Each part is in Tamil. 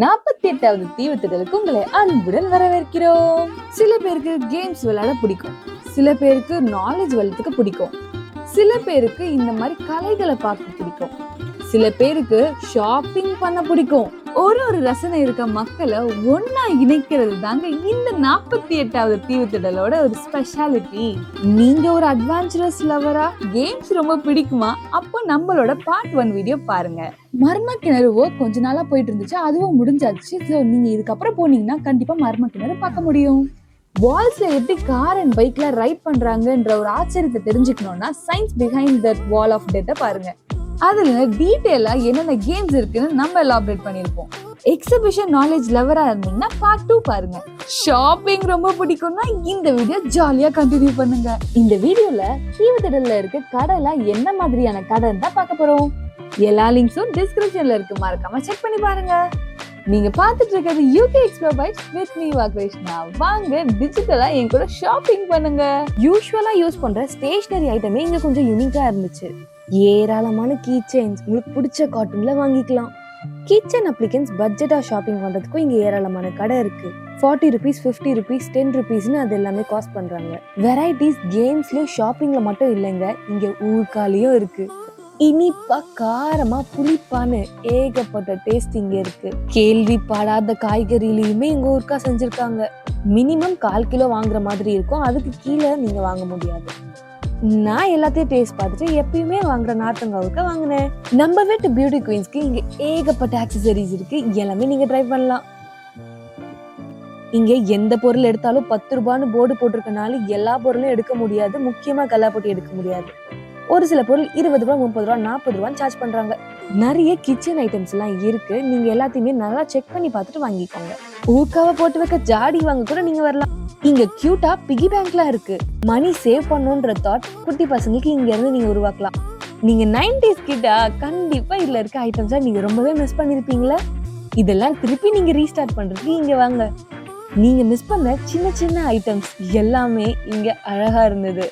48வது தீவுத்திடலுக்கு உங்களை அன்புடன் வரவேற்கிறோம். சில பேருக்கு கேம்ஸ் விளையாட பிடிக்கும், சில பேருக்கு நாலேஜ் வளர்த்துக்க பிடிக்கும், சில பேருக்கு இந்த மாதிரி கலைகளை பார்க்க பிடிக்கும், சில பேருக்கு ஷாப்பிங் பண்ண பிடிக்கும். ஒரு ரசனை இருக்க மக்களை ஒன்னா இணைக்கிறது தாங்க இந்த 48வது தீவுத்திடலோட ஒரு ஸ்பெஷாலிட்டி. நீங்க ஒரு அட்வென்ச்சரஸ் லவரா, கேம்ஸ் ரொம்ப பிடிக்குமா? அப்போ நம்மளோட பார்ட் 1 வீடியோ பாருங்க. மர்ம கிணறுவோ கொஞ்ச நாளா போயிட்டு இருந்துச்சு, அதுவும் முடிஞ்சாச்சு. நீங்க இதுக்கப்புறம் போனீங்கன்னா கண்டிப்பா மர்ம கிணறு பார்க்க முடியும். வால்ஸ்ல எப்படி கார் அண்ட் பைக்ல ரைட் பண்றாங்கன்ற ஒரு ஆச்சரியத்தை தெரிஞ்சுக்கணும்னா science behind that wall of டெத்தை பாருங்க. அதுல டீடைலா என்னென்ன கேம்ஸ் இருக்குன்னு நம்ம எலாபரேட் பண்ணிருப்போம். எக்ஸிபிஷன் நாலேஜ் லவரா இருந்தீங்கன்னா பார்ட் 2 பாருங்க. ஷாப்பிங் ரொம்ப பிடிக்கும்னா இந்த வீடியோ ஜாலியா கண்டினியூ பண்ணுங்க. இந்த வீடியோல தீவுத்திடல்ல இருக்க கடைல என்ன மாதிரியான கடைன்னு தான் பார்க்க போறோம். எல்லா லிங்க்ஸும் டிஸ்கிரிப்ஷன்ல இருக்கு, மறக்காம செக் பண்ணி பாருங்க. நீங்க பாத்துட்டு இருக்கிறது UK explore bites with me Krishna. வாங்க டிஜிட்டலா என் கூட ஷாப்பிங் பண்ணுங்க. யூஸ்வலா யூஸ் பண்ற ஸ்டேஷனரி ஐட்டமே இங்க கொஞ்சம் யூனிக்கா இருந்துச்சு. ஏராளமான கீ செயின்ஸ் உங்களுக்கு பிடிச்ச கார்ட்டூன்ல வாங்கிக்கலாம். கிச்சன் அப்ளிகன்ஸ் பட்ஜெட்டா ஷாப்பிங் பண்றதுக்கும் இங்க ஏராளமான கடை இருக்கு. 40 rupees, 50 rupees, 10 rupeesனு அது எல்லாமே காஸ்ட் பண்றாங்க. வெரைட்டிஸ் கேம்ஸ்லயும் ஷாப்பிங்ல மட்டும் இல்லைங்க, இங்க ஊர்காலையும் இருக்கு. இனிப்பா காரமா புளிப்பான்னு ஏகப்பட்ட டேஸ்ட் இங்க இருக்கு. கேள்விப்படாத காய்கறிலையுமே இங்க ஊர்க்கா செஞ்சிருக்காங்க. மினிமம் 1/4 கிலோ வாங்குற மாதிரி இருக்கும், அதுக்கு கீழே நீங்க வாங்க முடியாது. நான் எல்லாத்தையும் டேஸ்ட் பார்த்துட்டு எப்பயுமே வாங்குற நார்த்தங்காவுக்கு வாங்கினேன். நம்ம வீட்டு பியூட்டி குயின்ஸ்க்கு இங்க ஏகப்பட்ட ஆக்சசரிஸ் இருக்கு, எல்லாமே நீங்க ட்ரை பண்ணலாம். இங்க எந்த பொருள் எடுத்தாலும் 10 ரூபான்னு போர்டு போட்டிருக்கனால எல்லா பொருளும் எடுக்க முடியாது, முக்கியமா கல்லாப்பொட்டி எடுக்க முடியாது. ஒரு சில பொருள் 20 ரூபா, 30 ரூபா, 40 ரூபான்னு சார்ஜ் பண்றாங்க. நிறைய கிச்சன் ஐட்டம்ஸ் எல்லாம் இருக்கு, நீங்க எல்லாத்தையுமே நல்லா செக் பண்ணி பார்த்துட்டு வாங்கிக்கோங்க. ஊக்காவை போட்டு வைக்க ஜாடி வாங்க கூட நீங்க வரலாம். இங்க கியூட்டா பிகி பேங்க்லாம் இருக்கு. மணி சேவ் பண்ணுன்ற தாட் குட்டி பசங்களுக்கு இங்க இருந்து நீங்க உருவாக்கலாம். நீங்க 90s கிட்டா கண்டிப்பா இதுல இருக்க ஐட்டம்ஸா நீங்க ரொம்பவே மிஸ் பண்ணிருப்பீங்களா? இதெல்லாம் திருப்பி நீங்க ரீஸ்டார்ட் பண்றதுக்கு இங்க வாங்க. நீங்க மிஸ் பண்ண சின்ன சின்ன ஐட்டம்ஸ் எல்லாமே இங்க அழகா இருந்தது.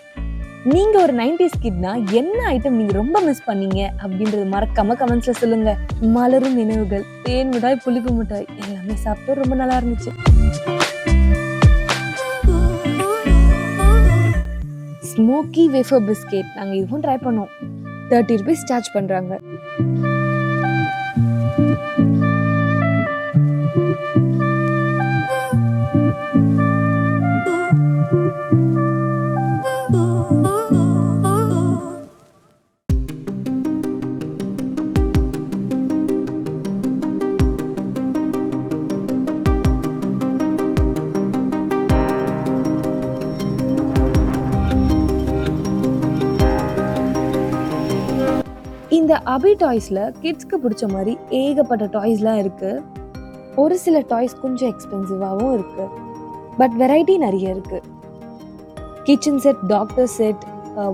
நீங்க ஒரு 90s கிட்னா என்ன ஐட்டம் நீங்க ரொம்ப மிஸ் பண்ணீங்க அப்படின்றது மறக்காம கமெண்ட்ஸ்ல சொல்லுங்க. மலரும் நினைவுகள், தேன் மிட்டாய், புளிப்பு மிட்டாய் எல்லாமே சாப்பிட்டு ரொம்ப நல்லா இருந்துச்சு. ஸ்மோக்கி வேஃபர் பிஸ்கெட் நாங்க இதுவும் ட்ரை பண்ணோம். 30 rupees சார்ஜ் பண்றாங்க. இந்த அபி டாய்ஸ்ல கிட்ஸ்க்கு பிடிச்ச மாதிரி ஏகப்பட்ட டாய்ஸ்லாம் இருக்கு. ஒரு சில டாய்ஸ் கொஞ்சம் எக்ஸ்பென்சிவாகவும் இருக்கு, பட் வெரைட்டி நிறைய இருக்கு. Kitchen set, doctor set,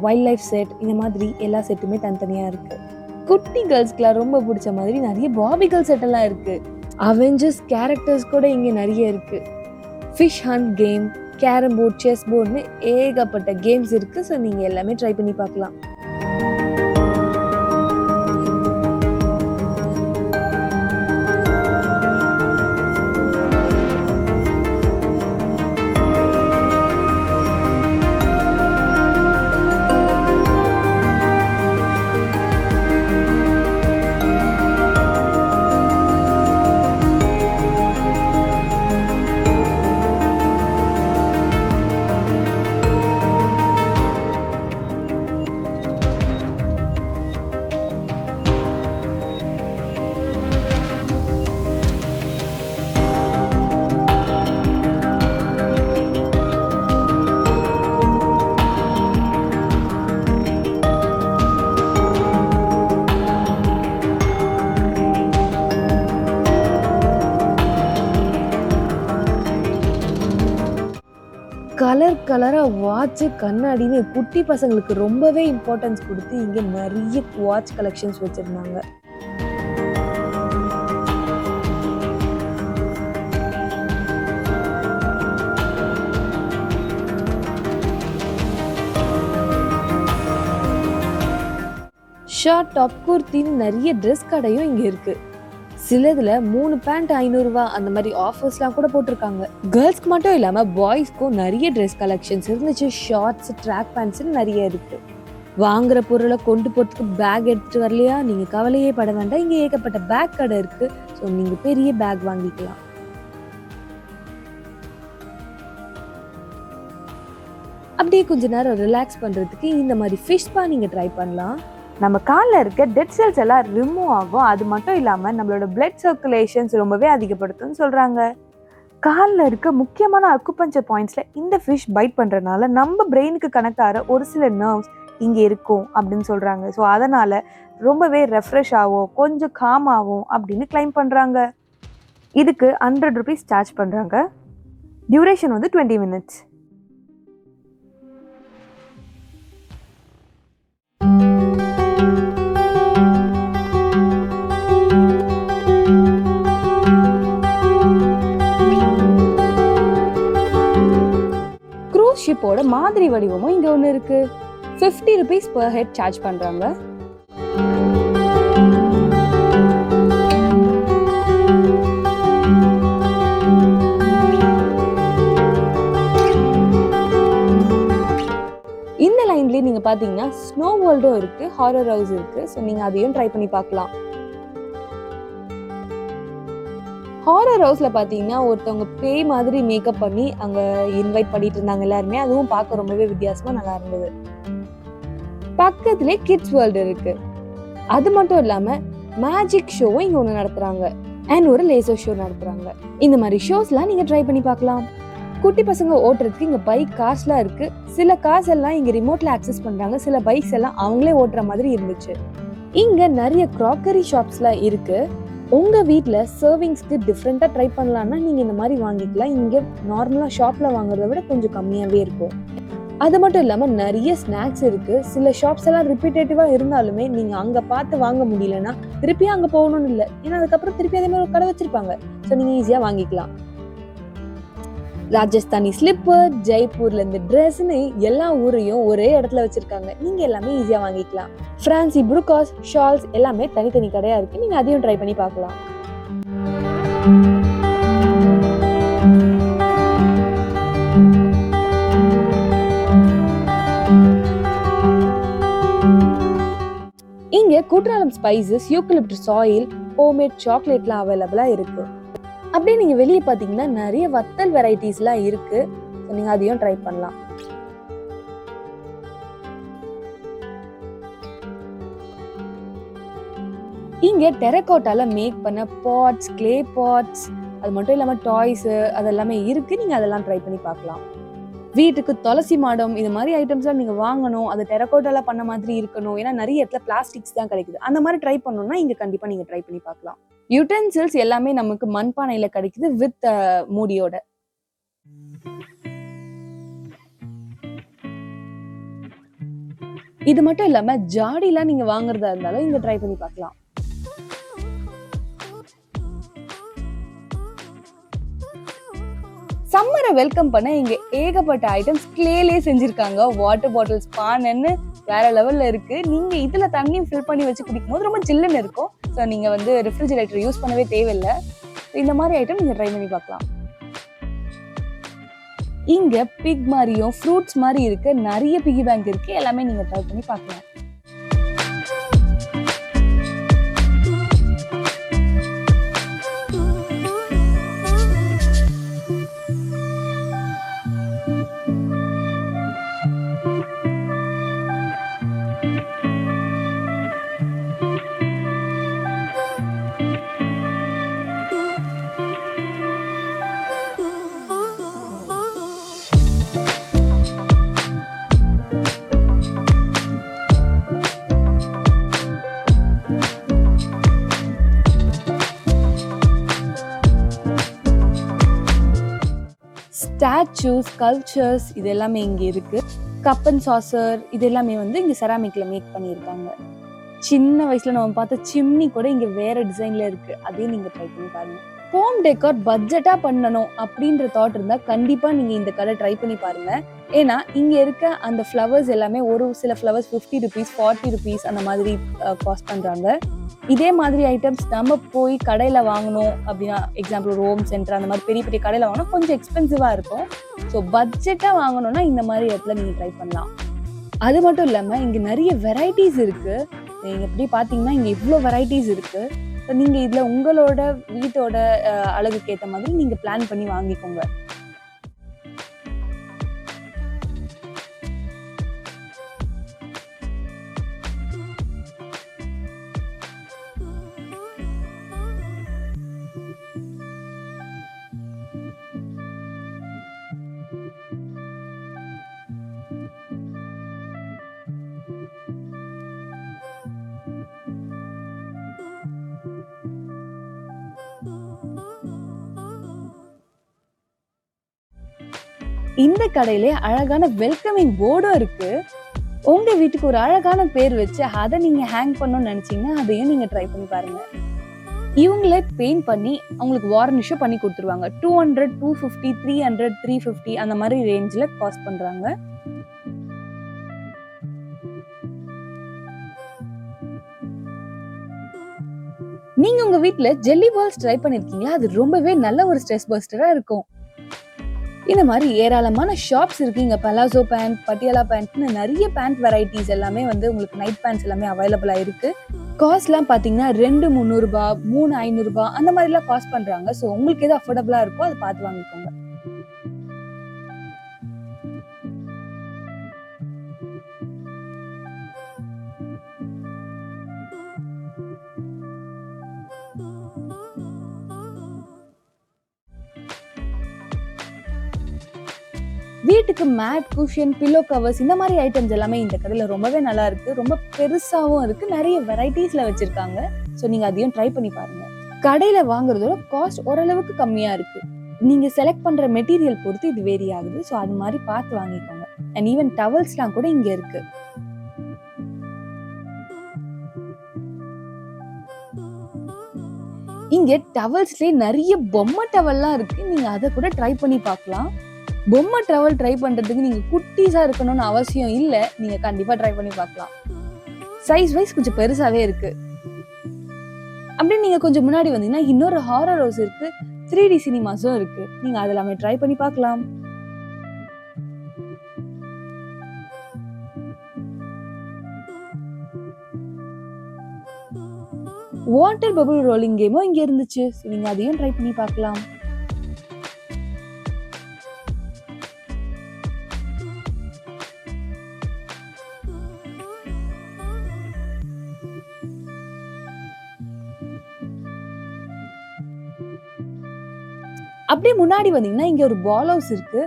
wild life set, இந்த மாதிரி எல்லா செட்டுமே தனித்தனியா இருக்கு. குட்டி கேர்ள்ஸ்க்குலாம் ரொம்ப பிடிச்ச மாதிரி நிறைய பாபி கேர்ள் செட் எல்லாம் இருக்கு. அவெஞ்சர்ஸ் கேரக்டர்ஸ் கூட இங்க நிறைய இருக்கு. Fish hunt game, carrom board, chess போர்டுன்னு ஏகப்பட்ட கேம்ஸ் இருக்கு. ஸோ நீங்க எல்லாமே ட்ரை பண்ணி பார்க்கலாம். கலரா வாட்ச், கண்ணாடின்னு குட்டி பசங்களுக்கு ரொம்பவே இம்பார்ட்டன்ஸ் கொடுத்து இங்க நிறைய வாட்ச் கலெக்ஷன்ஸ் வச்சிருந்தாங்க. ஷர்ட், டாப், குர்த்தின்னு நிறைய ட்ரெஸ் கடையும் இங்க இருக்கு. சிலதுல 3 பேண்ட் 500 ரூபாய் அந்த மாதிரி ஆஃபர்ஸ்லாம் கூட போட்டிருக்காங்க. கேர்ள்ஸ்க்கு மட்டும் இல்லாம பாய்ஸ்க்கும் நிறைய ட்ரெஸ் கலெக்ஷன்ஸ் இருந்துச்சு. ஷார்ட்ஸ், ட்ராக் பேண்ட்ஸ் நிறைய இருக்கு. வாங்குற பொருளை கொண்டு போறதுக்கு பேக் எடுத்துட்டு வரலையா, நீங்க கவலையே பட வேண்டாம். இங்க ஏகப்பட்ட பேக் கடை இருக்கு. ஸோ நீங்க பெரிய பேக் வாங்கிக்கலாம். அப்படியே கொஞ்ச நேரம் ரிலாக்ஸ் பண்றதுக்கு இந்த மாதிரி ஃபிஷ் ஸ்பா நீங்க ட்ரை பண்ணலாம். நம்ம காலில் இருக்க டெட் செல்ஸ் எல்லாம் ரிமூவ் ஆகும். அது மட்டும் இல்லாமல் நம்மளோட பிளட் சர்க்குலேஷன்ஸ் ரொம்பவே அதிகப்படுத்தும்னு சொல்கிறாங்க. காலில் இருக்க முக்கியமான அக்குபஞ்சர் பாயிண்ட்ஸில் இந்த ஃபிஷ் பைட் பண்ணுறதுனால நம்ம பிரெயினுக்கு கனெக்ட் ஆகிற ஒரு சில நர்வ்ஸ் இங்கே இருக்கும் அப்படின்னு சொல்கிறாங்க. ஸோ அதனால் ரொம்பவே ரெஃப்ரெஷ் ஆகும், கொஞ்சம் காம் ஆகும் அப்படின்னு கிளைம் பண்ணுறாங்க. இதுக்கு 100 rupees சார்ஜ் பண்ணுறாங்க. Duration 20 minutes. ஷிப்போட மாதிரி வடிவமும் இங்க ஒண்ணு இருக்கு. 50 rupees per head சார்ஜ் பண்றாங்க. இந்த லைன்லயே நீங்க பாத்தீங்கன்னா ஸ்னோ வேர்ல்டும் இருக்கு, ஹாரர் ஹவுஸ் இருக்கு. ஸோ நீங்க அதையும் ட்ரை பண்ணி பார்க்கலாம். ஹாரர் ஹவுஸ்ல பாத்தீங்கன்னா ஒருத்தவங்க பேய் மாதிரி மேக்கப் பண்ணி அங்க இன்வைட் பண்ணிட்டு இருந்தாங்க எல்லாருமே. அதுவும் பார்க்க ரொம்பவே வித்தியாசமா நல்லா இருந்தது. பக்கத்திலே கிட்ஸ் வேர்ல்டு இருக்கு. அது மட்டும் இல்லாம மேஜிக் ஷோவும் இங்க ஒண்ணு நடத்துறாங்க. அண்ட் ஒரு லேசர் ஷோ நடத்துறாங்க. இந்த மாதிரி ஷோஸ்லாம் நீங்க ட்ரை பண்ணி பார்க்கலாம். குட்டி பசங்க ஓட்டுறதுக்கு இங்க பைக், கார்ஸ்லாம் இருக்கு. சில கார்ஸ் எல்லாம் இங்க ரிமோட்ல ஆக்சஸ் பண்றாங்க. சில பைக்ஸ் எல்லாம் அவங்களே ஓட்டுற மாதிரி இருந்துச்சு. இங்க நிறைய கிராக்கரி ஷாப்ஸ்லாம் இருக்கு. உங்க வீட்ல சர்விங்ஸ்க்கு டிஃப்ரெண்டா ட்ரை பண்ணலாம்னா நீங்க இந்த மாதிரி வாங்கிக்கலாம். இங்க நார்மலா ஷாப்ல வாங்குறத விட கொஞ்சம் கம்மியாவே இருக்கும். அது மட்டும் இல்லாம நிறைய ஸ்நாக்ஸ் இருக்கு. சில ஷாப்ஸ் எல்லாம் ரிப்பீட்டேட்டிவா இருந்தாலுமே நீங்க அங்க பார்த்து வாங்க முடியலன்னா திருப்பி அங்க போகணும்னு இல்லை. ஏன்னா அதுக்கப்புறம் திருப்பி அதே மாதிரி ஒரு கடை வச்சிருப்பாங்க. ஸோ நீங்க ஈஸியா வாங்கிக்கலாம். ராஜஸ்தானி ஸ்லிப்பர், ஜெய்ப்பூர்ல இருந்து ட்ரெஸ்ன்னு எல்லா ஊரையும் ஒரே இடத்துல வச்சிருக்காங்க. நீங்க எல்லாமே ஈஸியா வாங்கிக்கலாம். பிரான்சி புருகாஸ், ஷால்ஸ் எல்லாமே தனித்தனி கடையா இருக்கு. நீங்க அதையும் ட்ரை பண்ணி பார்க்கலாம். இங்க Courtallam spices, eucalyptus oil, homemade சாக்லேட்லாம் அவைலபிளா இருக்கு. அப்படியே நீங்க வெளியே பாத்தீங்கன்னா நிறைய வத்தல் வெரைட்டிஸ்லாம் இருக்கு. நீங்க அதையும் ட்ரை பண்ணலாம். இங்க டெரகோட்டால மேக் பண்ண பாட்ஸ், கிளே பாட்ஸ், அது மட்டும் இல்லாம டாய்ஸ் அதெல்லாமே இருக்கு. நீங்க அதெல்லாம் ட்ரை பண்ணி பார்க்கலாம். வீட்டுக்கு துளசி மாடம் இது மாதிரி ஐட்டம்ஸ்லாம் நீங்க வாங்கணும், அது டெரகோட்டால பண்ண மாதிரி இருக்கணும். ஏன்னா நிறைய இடத்துல பிளாஸ்டிக்ஸ் தான் கிடைக்குது. அந்த மாதிரி ட்ரை பண்ணணும்னா இங்க கண்டிப்பா நீங்க ட்ரை பண்ணி பார்க்கலாம். யூட்டென்சில்ஸ் எல்லாமே நமக்கு மண்பானையில கிடைக்குது வித் மூடியோட. இது மட்டும் இல்லாம ஜாடிலாம் நீங்க வாங்குறதா இருந்தாலும் இங்க ட்ரை பண்ணி பார்க்கலாம். சம்மரை வெல்கம் பண்ண இங்க ஏகப்பட்ட ஐட்டம்ஸ் கிளேலே செஞ்சிருக்காங்க. வாட்டர் பாட்டில்ஸ், பானன்னு வேற லெவல்ல இருக்கு. நீங்க இதுல தண்ணி ஃபில் பண்ணி வச்சு குடிக்கும் போது ரொம்ப ஜில்லுன்னு இருக்கும். ஸோ நீங்க ரெஃப்ரிஜரேட்டர் யூஸ் பண்ணவே தேவையில்லை. இந்த மாதிரி ஐட்டம் நீங்க ட்ரை பண்ணி பார்க்கலாம். இங்க பிக் மாதிரியும் ஃப்ரூட்ஸ் மாதிரி இருக்கு. நிறைய பிகி பேங்க் இருக்கு. எல்லாமே நீங்க ட்ரை பண்ணி பார்க்கலாம். ஸ்டாச்சூஸ், ஸ்கல்ப்சர்ஸ் இது எல்லாமே இங்க இருக்கு. கப் அண்ட் சாசர் இது எல்லாமே இங்க செராமிக்ல மேக் பண்ணியிருக்காங்க. சின்ன வயசுல நம்ம பார்த்த சிம்னி கூட இங்க வேற டிசைன்ல இருக்கு. அதையும் நீங்க ட்ரை பண்ணி பாருங்க. ஹோம் டெக்கார் பட்ஜெட்டா பண்ணணும் அப்படின்ற தாட் இருந்தா கண்டிப்பா நீங்க இந்த கடை ட்ரை பண்ணி பாருங்க. ஏன்னா இங்க இருக்க அந்த ஃப்ளவர்ஸ் எல்லாமே ஒரு சில ஃப்ளவர்ஸ் 50 rupees, 40 rupees அந்த மாதிரி காஸ்ட் பண்றாங்க. இதே மாதிரி ஐட்டம்ஸ் நம்ம போய் கடையில் வாங்கணும் அப்படின்னா, எக்ஸாம்பிள் ஒரு ஹோம் சென்டர் அந்த மாதிரி பெரிய பெரிய கடையில் வாங்கினா கொஞ்சம் எக்ஸ்பென்சிவாக இருக்கும். ஸோ பட்ஜெட்டாக வாங்கணும்னா இந்த மாதிரி இடத்துல நீங்கள் ட்ரை பண்ணலாம். அது மட்டும் இல்லாமல் இங்கே நிறைய வெரைட்டிஸ் இருக்குது. நீங்கள் எப்படி பார்த்தீங்கன்னா இங்கே இவ்வளோ வெரைட்டிஸ் இருக்குது. ஸோ நீங்கள் இதில் உங்களோட வீட்டோட அழகுக்கு ஏற்ற மாதிரி நீங்கள் பிளான் பண்ணி வாங்கிக்கோங்க. இந்த கடையிலே அழகான வெல்கமிங் போர்டும் இருக்கு. உங்க வீட்டுக்கு ஒரு அழகான பேர் வச்சு அதை நீங்க ஹேங் பண்ணணும்னு நினைச்சீங்கன்னா அதையும் நீங்க ட்ரை பண்ணி பாருங்க. இவங்களே பெயிண்ட் பண்ணி அவங்களுக்கு வார்னிஷும் பண்ணி கொடுத்துருவாங்க. 200, 250, 300, 350 அந்த மாதிரி ரேஞ்சில் காஸ்ட் பண்றாங்க. நீங்க உங்க வீட்டுல ஜெல்லி பால்ஸ் ட்ரை பண்ணிருக்கீங்களா? அது ரொம்பவே நல்ல ஒரு ஸ்ட்ரெஸ் பஸ்டரா இருக்கும். இந்த மாதிரி ஏராளமான ஷாப்ஸ் இருக்கு. இங்க பலாசோ பேண்ட், பட்டியாலா பேண்ட்னு நிறைய பேண்ட் வெரைட்டிஸ் எல்லாமே வந்து உங்களுக்கு நைட் பேண்ட்ஸ் எல்லாமே அவைலபிளா இருக்கு. காஸ்ட்லாம் பாத்தீங்கன்னா 2,300 ரூபாய், 3,500 ரூபாய் அந்த மாதிரிலாம் காஸ்ட் பண்றாங்க. ஸோ உங்களுக்கு எது அஃபோர்டபுளா இருக்கோ அதை பார்த்து வாங்கிக்கோங்க. வீட்டுக்கு மேட், குஷன், பில்லோ கவர்ஸ் இந்த மாதிரி ஐட்டம்ஸ் எல்லாமே இந்த கடையில ரொம்பவே நல்லா இருக்கு. ரொம்ப பெருசாவும் இருக்கு. நிறைய வெரைட்டிஸ்ல வச்சிருக்காங்க. ஸோ நீங்க அதையும் ட்ரை பண்ணி பாருங்க. கடையில வாங்குறதோட காஸ்ட் ஓரளவுக்கு கம்மியா இருக்கு. நீங்க செலக்ட் பண்ற மெட்டீரியல் பொறுத்து இது வேரி ஆகுது. ஸோ அது மாதிரி பார்த்து வாங்கிக்கோங்க. அண்ட் ஈவன் டவல்ஸ்லாம் கூட இங்க இருக்கு. இங்க டவல்ஸ்லயே நிறைய பொம்மை டவல்லாம் இருக்கு. நீங்க அதை கூட ட்ரை பண்ணி பார்க்கலாம். பொம்மை டவல் ட்ரை பண்றதுக்கு நீங்க குட்டீஸா இருக்கணும்னு அவசியம் இல்லை. நீங்க கண்டிப்பா ட்ரை பண்ணி பார்க்கலாம். சைஸ் வைஸ் கொஞ்சம் பெருசாவே இருக்கு. அப்படியே நீங்க கொஞ்சம் முன்னாடி வந்தீங்கன்னா இன்னொரு ஹாரர் ஹவுஸ் இருக்கு. 3D சினிமாஸும் இருக்கு. நீங்க அதெல்லாமே ட்ரை பண்ணி பார்க்கலாம். வாட்டர் பபிள் ரோலிங் கேமும் இங்க இருந்துச்சு. நீங்க அதையும் ட்ரை பண்ணி பார்க்கலாம். அப்படியே முன்னாடி வந்தீங்கன்னா இங்க ஒரு பால் ஹவுஸ் இருக்கு.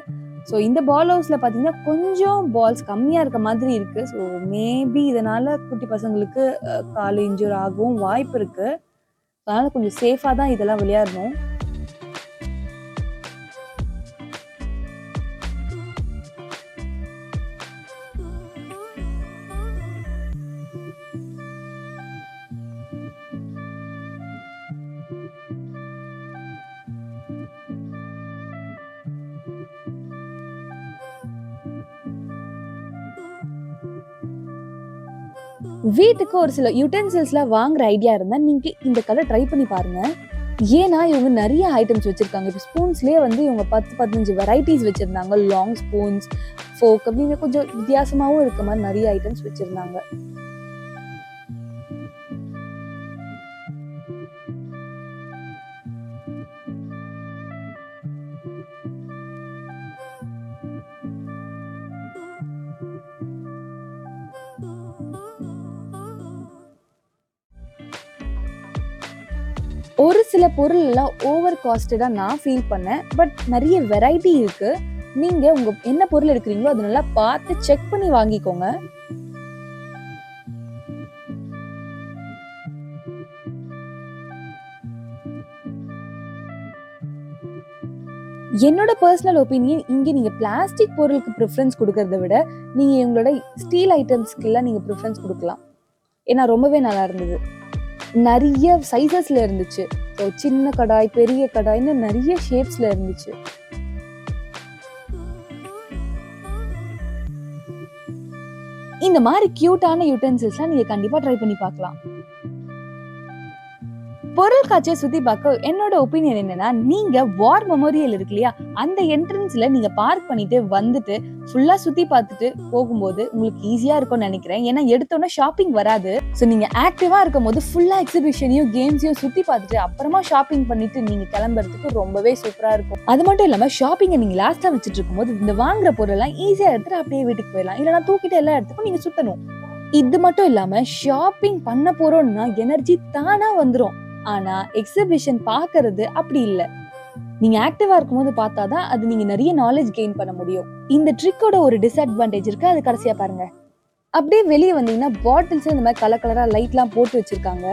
ஸோ இந்த பால் ஹவுஸ்ல பாத்தீங்கன்னா கொஞ்சம் பால்ஸ் கம்மியா இருக்க மாதிரி இருக்கு. ஸோ மேபி இதனால குட்டி பசங்களுக்கு கால் இன்ஜூர் ஆகவும் வாய்ப்பு இருக்கு. அதனால கொஞ்சம் சேஃபா தான் இதெல்லாம் விளையாடணும். வீட்டுக்கு ஒரு சில யூட்டென்சில்ஸ்லாம் வாங்குற ஐடியா இருந்தா நீங்க இந்த கடை ட்ரை பண்ணி பாருங்க. ஏன்னா இவங்க நிறைய ஐட்டம்ஸ் வச்சிருக்காங்க. இப்போ ஸ்பூன்ஸ்லயே வந்து இவங்க 10-15 வெரைட்டிஸ் வச்சிருந்தாங்க. லாங் ஸ்பூன்ஸ், ஃபோக் அப்படின்னு கொஞ்சம் வித்தியாசமாவும் இருக்க மாதிரி நிறைய ஐட்டம்ஸ் வச்சிருந்தாங்க. ஒரு சில பொருள் எல்லாம் ஓவர் காஸ்டடா நான் ஃபீல் பண்ணேன். பட் நிறைய வெரைட்டி இருக்கு. நீங்க உங்க என்ன பொருள் எடுக்கிறீங்களோ அதை நல்லா பார்த்து செக் பண்ணி வாங்கிக்கோங்க. என்னோட பர்சனல் ஒப்பீனியன், இங்க நீங்க பிளாஸ்டிக் பொருளுக்கு ப்ரிஃபரன்ஸ் கொடுக்கறத விட நீங்க உங்களோட ஸ்டீல் ஐட்டம்ஸ்க்கு எல்லாம் நீங்க ப்ரிஃபரன்ஸ் கொடுக்கலாம். ஏன்னா ரொம்பவே நல்லா இருந்தது. நிறைய சைஸஸ்ல இருந்துச்சு. ஸோ சின்ன கடாய், பெரிய கடாய்னு நிறைய ஷேப்ஸ்ல இருந்துச்சு. இந்த மாதிரி கியூட்டான யூட்டென்சில்ஸ்லாம் நீங்க கண்டிப்பா ட்ரை பண்ணி பார்க்கலாம். பொருள் காட்சியை சுத்தி பார்க்க என்னோட ஒப்பீனியன் என்னன்னா, நீங்க வார் மெமோரியல் இருக்கு இல்லையா, அந்த என்ட்ரன்ஸ்ல நீங்க பார்க் பண்ணிட்டு வந்துட்டு ஃபுல்லா சுத்தி பார்த்துட்டு போகும்போது உங்களுக்கு ஈஸியா இருக்கும்னு நினைக்கிறேன். ஏன்னா எடுத்தோன்னே ஷாப்பிங் வராது. ஸோ நீங்க ஆக்டிவா இருக்கும் போது ஃபுல்லா எக்ஸிபிஷனையும் கேம்ஸையும் சுத்தி பார்த்துட்டு அப்புறமா ஷாப்பிங் பண்ணிட்டு நீங்க கிளம்புறதுக்கு ரொம்பவே சூப்பரா இருக்கும். அது மட்டும் இல்லாம ஷாப்பிங்கை நீங்க லாஸ்டா வச்சுட்டு இருக்கும்போது இந்த வாங்குற பொருள் எல்லாம் ஈஸியா எடுத்துட்டு அப்படியே வீட்டுக்கு போயிடலாம். இல்லைன்னா தூக்கிட்டு எல்லா இடத்துக்கும் நீங்க சுத்தணும். இது மட்டும் இல்லாம ஷாப்பிங் பண்ண போறோம்னா எனர்ஜி தானா வந்துரும். ஆனா எக்ஸிபிஷன் பாக்குறது அப்படி இல்ல. நீங்க ஆக்டிவா இருக்கும்போது பார்த்தாதான் அது நீங்க நிறைய நாலேஜ் கெயின் பண்ண முடியும். இந்த ட்ரிக்கோட ஒரு டிஸ்அட்வான்டேஜ் இருக்கு, அது கடைசியா பாருங்க. அப்படியே வெளியே வந்தீங்கன்னா பாட்டில்ஸ் இந்த மாதிரி கலர் கலரா லைட் எல்லாம் போட்டு வச்சிருக்காங்க.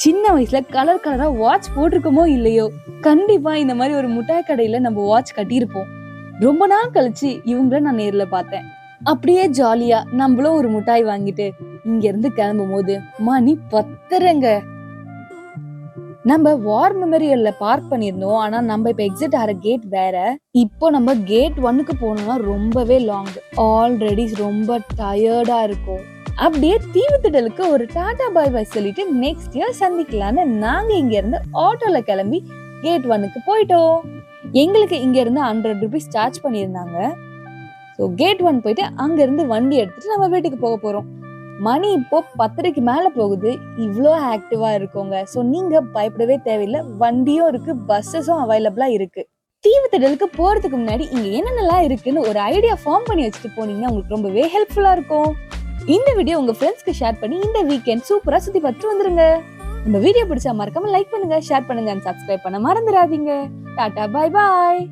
சின்ன வயசுல கலர் கலரா வாட்ச் போட்டிருக்கோமோ இல்லையோ, கண்டிப்பா இந்த மாதிரி ஒரு மிட்டாய் கடையில நம்ம வாட்ச் கட்டியிருப்போம். ரொம்ப நாள் கழிச்சு இவங்கள நான் நேர்ல பார்த்தேன். அப்படியே ஜாலியா நம்மளும் ஒரு மிட்டாய் வாங்கிட்டு இங்க இருந்து கிளம்பும் போது மணி 10:30ங்க. நம்ம வார் மெமோரியல்ல பார்க் பண்ணிருந்தோம். ஆனா நம்ம இப்ப எக்ஸிட் ஆகிற கேட் வேற. இப்போ நம்ம கேட் 1க்கு போனோம்னா ரொம்பவே லாங். ஆல்ரெடி ரொம்ப டயர்டா இருக்கும். அப்படியே தீவுத்திடலுக்கு ஒரு டாடா பாய் பாய் சொல்லிட்டு நெக்ஸ்ட் இயர் சந்திக்கலான்னு நாங்க இங்க இருந்து ஆட்டோல கிளம்பி கேட் 1க்கு போயிட்டோம். எங்களுக்கு இங்க இருந்து 100 rupees சார்ஜ் பண்ணியிருந்தாங்க. ஸோ கேட் 1 போயிட்டு அங்க இருந்து வண்டி எடுத்துட்டு நம்ம வீட்டுக்கு போக போறோம். மணி இப்போ 10:30க்கு மேல போகுது. இவ்வளோ ஆக்டிவா இருக்கோங்க. ஸோ நீங்க பயப்படவே தேவையில்லை. வண்டியும் இருக்கு, பஸ்ஸஸும் அவைலபிளா இருக்கு. தீவுத்திடலுக்கு போறதுக்கு முன்னாடி இங்க என்னென்னலாம் இருக்குன்னு ஒரு ஐடியா ஃபார்ம் பண்ணி வச்சுட்டு போனீங்கன்னா உங்களுக்கு ரொம்பவே ஹெல்ப்ஃபுல்லா இருக்கும். இந்த வீடியோ உங்க ஃப்ரெண்ட்ஸ்க்கு ஷேர் பண்ணி இந்த வீக்கெண்ட் சூப்பரா சுத்தி பார்த்துட்டு வந்துருங்க. நம்ம வீடியோ பிடிச்சா மறக்காம லைக் பண்ணுங்க, ஷேர் பண்ணுங்க, சப்ஸ்கிரைப் பண்ண மறந்துடாதீங்க. டாடா, பாய் பாய்.